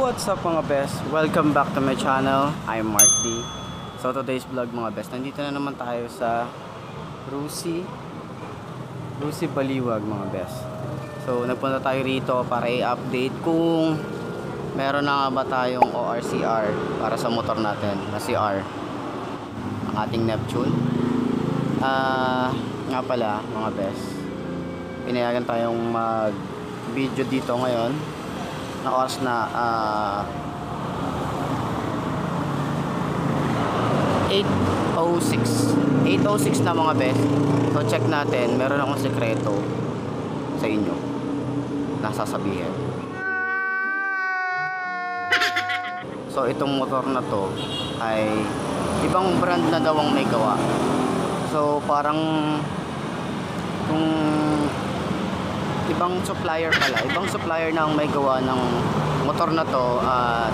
What's up mga best? Welcome back to my channel. I'm Mark D. So today's vlog mga best, nandito na naman tayo sa Rusi Baliwag mga best. So nagpunta tayo rito para i-update kung meron na nga ba tayong ORCR para sa motor natin na CR, ang ating Neptune. Nga pala mga best, pinayagan tayong mag video dito ngayon na oras na 8:06 na mga best. So check natin, meron akong sekreto sa inyo na sasabihin. So itong motor na to ay ibang brand na daw ang may gawa. So parang kung ibang supplier na ang may gawa ng motor na to, at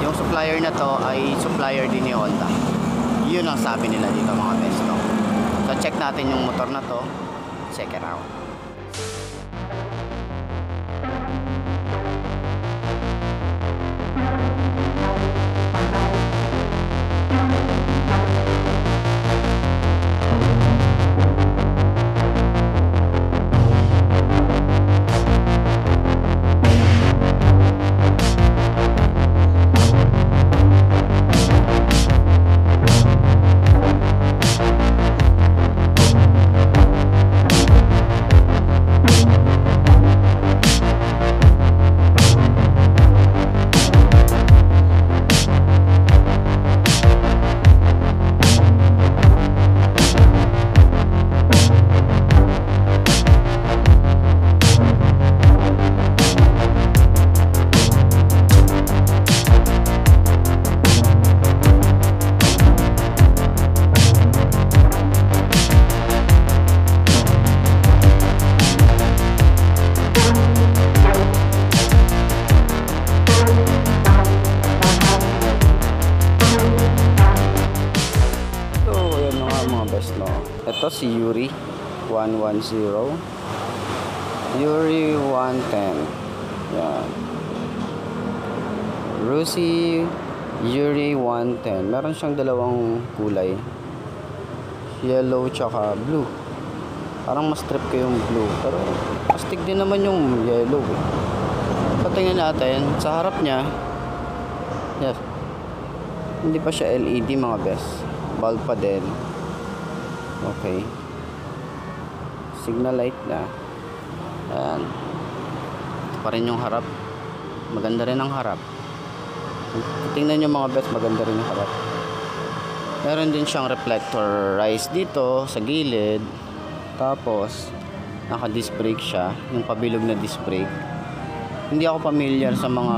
yung supplier na to ay supplier din ni Honda. Yun ang sabi nila dito mga best, no? So check natin yung motor na to. Check it out. Ito si Yuri 110, Yuri 110. Yan, Rusi Yuri 110. Meron siyang dalawang kulay, yellow tsaka blue. Parang mas trip ko yung blue, pero astig din naman yung yellow. Patingnan natin sa harap niya. Yes, hindi pa siya LED mga best, bulb pa din. Okay, signal light na. Ayan, ito pa rin yung harap. Maganda rin ang harap. Tingnan nyo mga best, maganda rin yung harap. Meron din siyang reflectorized dito sa gilid. Tapos naka disc brake siya, yung pabilog na disc brake. Hindi ako familiar sa mga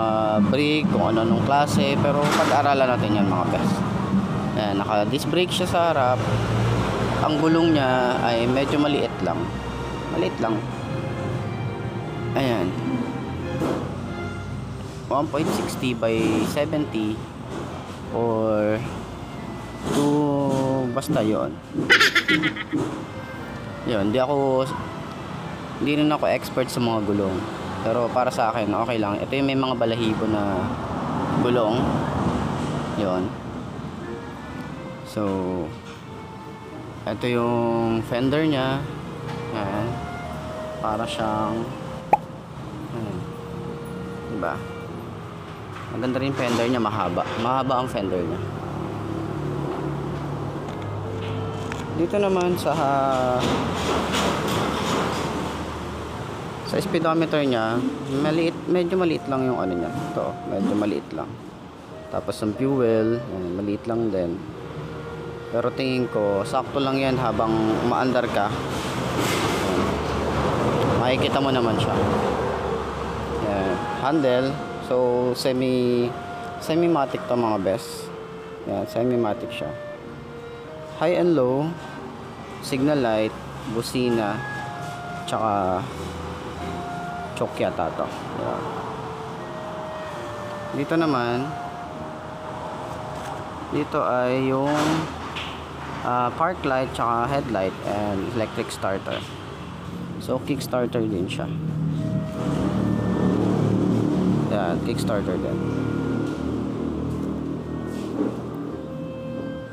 brake kung ano-anong klase, pero pag-aralan natin yan mga best. Ayan, naka disc brake siya sa harap. Ang gulong niya ay medyo maliit lang. Ayan, 1.60 by 70 or 2, basta yon. Yun, hindi rin ako expert sa mga gulong, pero para sa akin okay lang. Ito yung may mga balahibo na gulong. Yon. So ito yung fender niya. Ayan, para siyang diba? Maganda rin fender niya, mahaba ang fender niya. Dito naman sa speedometer niya, medyo maliit lang yung ano niya. Ito, medyo maliit lang. Tapos ang fuel, maliit lang din. Pero tingin ko sakto lang yan habang umaandar ka. Makikita mo naman siya. Yan, handle. So semi-matic to mga best. Yan, semi-matic siya. High and low, signal light, busina, tsaka choke yata to. Yan. Dito naman, dito ay yung park light tsaka headlight and electric starter. So kick starter din siya. Yan, Kickstarter din.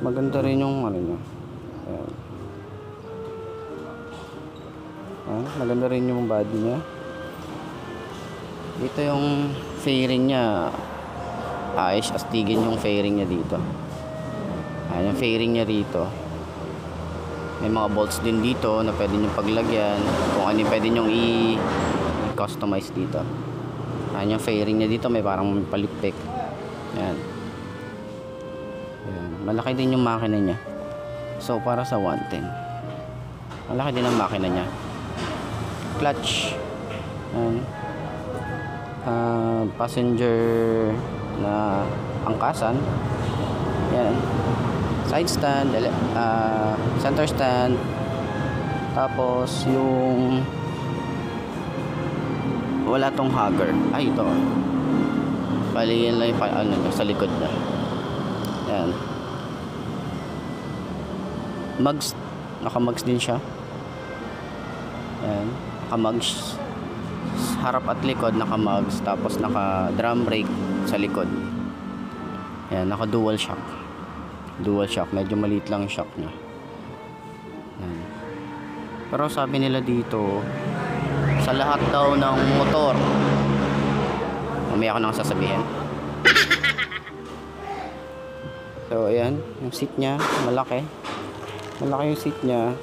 Maganda rin yung ano niya. Ayan. Ayan, maganda rin yung body niya. Dito yung fairing niya. Ayos, astigin yung fairing niya dito. Ayan, yung fairing niya rito. May mga bolts din dito na pwede nyo paglagyan. Kung ano yung pwede nyo i-customize dito. Ayan yung fairing niya dito. May parang palipik. Ayan. Ayan. Malaki din yung makina niya. So para sa 110. Malaki din ang makina niya. Clutch. Ayan. Passenger na angkasan. Ayan. Side stand, center stand, tapos yung wala tong hugger. Ay, ito. Bali yan lang yung ano, sa likod na. Yan. Mugs, naka-mugs din siya. Yan, naka-mugs. Harap at likod naka-mugs, tapos naka-drum brake sa likod. Yan, naka-dual shock. Dual shock, medyo maliit lang yung shock niya. Yan. Pero sabi nila dito, sa lahat daw ng motor, mamaya ko nang sasabihin. So ayan, yung seat niya malaki. Malaki yung seat niya.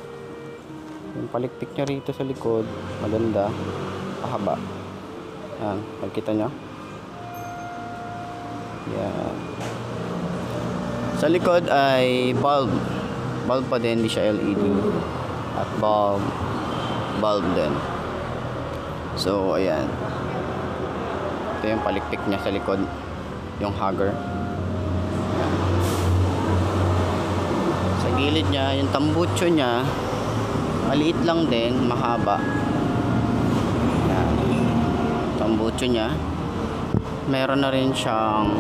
Yung palikpik niya rito sa likod, maganda, pahaba. Yan, pagkita niyo. Yan. Sa likod ay bulb. Bulb pa din, hindi siya LED. At bulb din. So, ayan. Ito yung palikpik niya sa likod. Yung hugger. Ayan. Sa gilid niya, yung tambucho niya, maliit lang din, mahaba. Ayan. Tambucho niya. Meron na rin siyang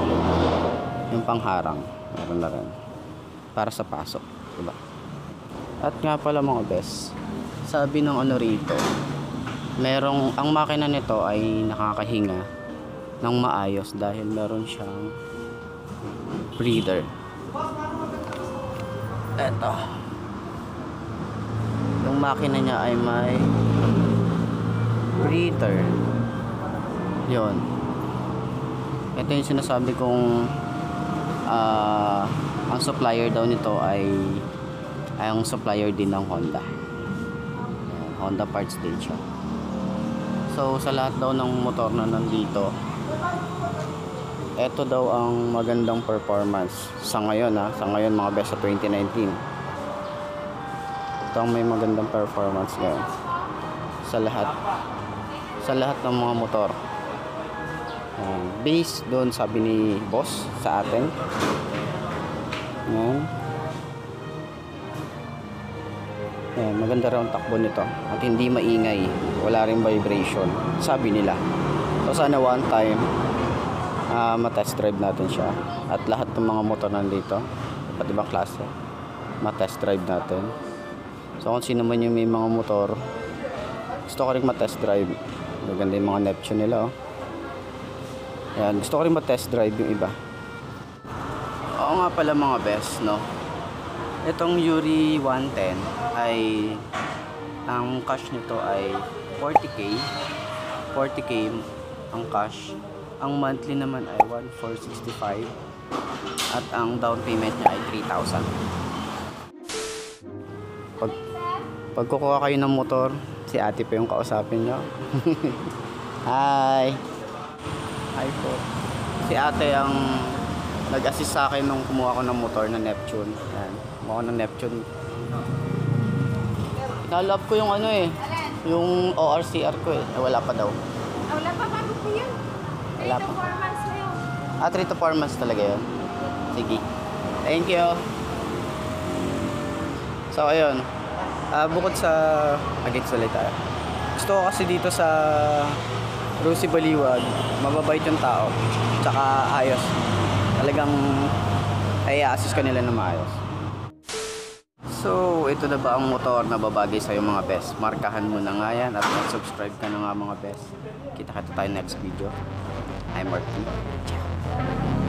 yung pangharang. Meron na rin. Para sa pasok. Diba? At nga pala mga bes, sabi ng ano rito, ang makina nito ay nakakahinga ng maayos dahil meron siyang breather. Eto. Yung makina niya ay may breather. Yun. Ito yung sinasabi kong ang supplier daw nito ay ang supplier din ng Honda. Honda parts din siya. So sa lahat daw ng motor na nandito, ito daw ang magandang performance sa ngayon sa ngayon mga best sa 2019. Ito ang may magandang performance ngayon sa lahat ng mga motor. Based doon sabi ni boss sa atin. Yan, maganda raw ang takbo nito at hindi maingay, wala ring vibration sabi nila. So sana one time matest drive natin siya at lahat ng mga motor nandito, iba't ibang klase, matest drive natin. So kung sino man yung may mga motor gusto ko rin matest drive, maganda yung mga Neptune nila. Yan, gusto ko rin matest drive yung iba. Oo nga pala mga best, no? Itong Yuri 110 ay ang cash nito ay 40k. 40k ang cash. Ang monthly naman ay 1,465 at ang down payment niya ay 3,000. Pag kukuha kayo ng motor, si ate pa yung kausapin nyo. Hi! Hi po. Si ate ang nag-assist sa akin nung kumuha ko ng motor na Neptune. Yan. Kumuha ko ng Neptune. Nalove ko yung ano yung ORCR ko wala pa daw. Wala pa bago po yun. 3 to 4 months na yun. 3 to 4 months talaga yun. Sige. Thank you. So ayun. Bukod sa against ulit tayo. Gusto ko kasi dito sa Rusi Baliwag, mababait yung tao. Tsaka ayos. Talagang ay assist ka nila na maayos. So, ito na ba ang motor na babagay sa'yo mga best? Markahan mo na nga yan at mag-subscribe ka na nga mga best. Kita-kita tayo next video. I'm Marty. Ciao!